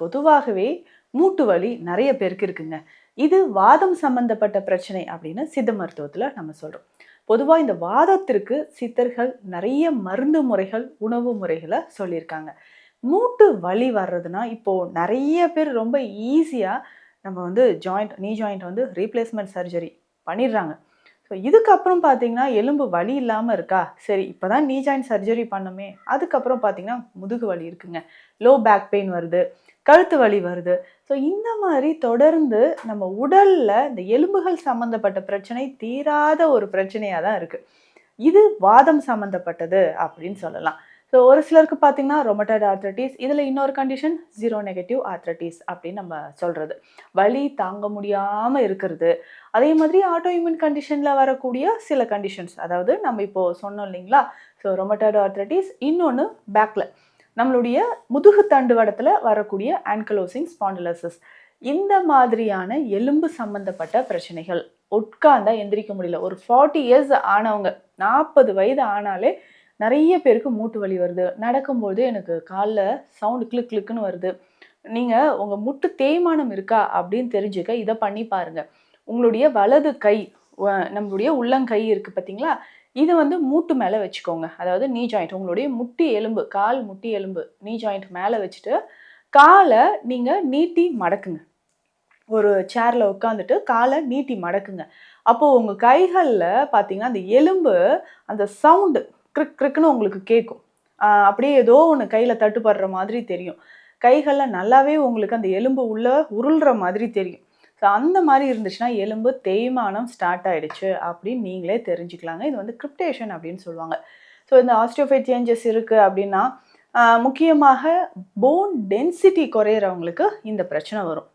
பொதுவாகவே மூட்டு வலி நிறைய பேருக்கு இருக்குங்க. இது வாதம் சம்பந்தப்பட்ட பிரச்சனை அப்படின்னு சித்த மருத்துவத்துல நம்ம சொல்றோம். பொதுவா இந்த வாதத்திற்கு சித்தர்கள் நிறைய மருந்து முறைகள், உணவு முறைகள சொல்லியிருக்காங்க. மூட்டு வலி வர்றதுன்னா, இப்போ நிறைய பேர் ரொம்ப ஈஸியா நம்ம நீ ஜாயிண்ட் ரீப்ளேஸ்மென்ட் சர்ஜரி பண்ணிடுறாங்க. ஸோ இதுக்கப்புறம் பார்த்தீங்கன்னா, எலும்பு வலி இல்லாம இருக்கா? சரி இப்பதான் நீ ஜாயிண்ட் சர்ஜரி பண்ணோமே, அதுக்கப்புறம் பார்த்தீங்கன்னா, முதுகு வலி இருக்குங்க. லோ பேக் பெயின் வருது, கழுத்து வலி வருது. ஸோ இந்த மாரி தொடர்ந்து நம்ம உடல்ல இந்த எலும்புகள் சம்மந்தப்பட்ட பிரச்சனை தீராத ஒரு பிரச்சனையா தான் இருக்கு. இது வாதம் சம்மந்தப்பட்டது அப்படின்னு சொல்லலாம். ஸோ ஒரு சிலருக்கு பார்த்தீங்கன்னா, ரொமட்டாய்டு ஆர்த்ரைட்டிஸ் இதில இன்னொரு கண்டிஷன் ஜீரோ நெகட்டிவ் ஆர்த்ரைட்டிஸ் அப்படின்னு நம்ம சொல்றது. வலி தாங்க முடியாம இருக்கிறது. அதே மாதிரி ஆட்டோ இம்யூன் கண்டிஷன்ல வரக்கூடிய சில கண்டிஷன்ஸ். அதாவது நம்ம இப்போ சொன்னோம் இல்லைங்களா? ஸோ ரொமட்டாய்டு ஆர்த்ரைட்டிஸ் இன்னொன்னு பேக்ல. நம்மளுடைய முதுகு தண்டுவடத்துல வரக்கூடிய ஆன்கிலோசிங் ஸ்பாண்டிலோசிஸ். இந்த மாதிரியான எலும்பு சம்பந்தப்பட்ட பிரச்சனைகள். உட்கார்ந்தா எந்திரிக்க முடியல. ஒரு 40 இயர்ஸ் ஆனவங்க, 40 வயது ஆனாலே நெறைய பேருக்கு மூட்டு வலி வருது. நடக்கும்போது எனக்கு கால்ல சவுண்ட் கிளிக் கிளிக்ன்னு வருது. நீங்க உங்க முட்டு தேய்மானம் இருக்கா அப்படின்னு தெரிஞ்சுக்க இத பண்ணி பாருங்க. உங்களுடைய வலது கை நம்மளுடைய உள்ளங்கை இருக்கு பார்த்தீங்களா? இத மூட்டு மேல வச்சுக்கோங்க. அதாவது நீ ஜாயிண்ட் உங்களுடைய முட்டி எலும்பு, கால் முட்டி எலும்பு நீ ஜாயிண்ட் மேல வச்சுட்டு, கால நீங்க நீட்டி மடக்குங்க. ஒரு சேர்ல உட்காந்துட்டு கால நீட்டி மடக்குங்க. அப்போ உங்க கைகள்ல பார்த்தீங்கன்னா, அந்த எலும்பு அந்த சவுண்ட் கிரிக் கிரிக்ன்னு உங்களுக்கு கேட்கும். அப்படியே ஏதோ ஒண்ணு கையில தட்டுப்படுற மாதிரி தெரியும். கைகள்ல நல்லாவே உங்களுக்கு அந்த எலும்பு உள்ள உருள்ற மாதிரி தெரியும். ஸோ அந்த மாரி இருந்துச்சுன்னா, எலும்பு தேய்மானம் ஸ்டார்ட் ஆயிடுச்சு அப்படின்னு நீங்களே தெரிஞ்சுக்கலாங்க. இது கிரிப்டேஷன் அப்படின்னு சொல்லுவாங்க. ஸோ இந்த ஆஸ்டியோபைட் சேஞ்சஸ் இருக்கு அப்படின்னா, முக்கியமாக போன் டென்சிட்டி குறையிறவங்களுக்கு இந்த பிரச்சனை வரும்.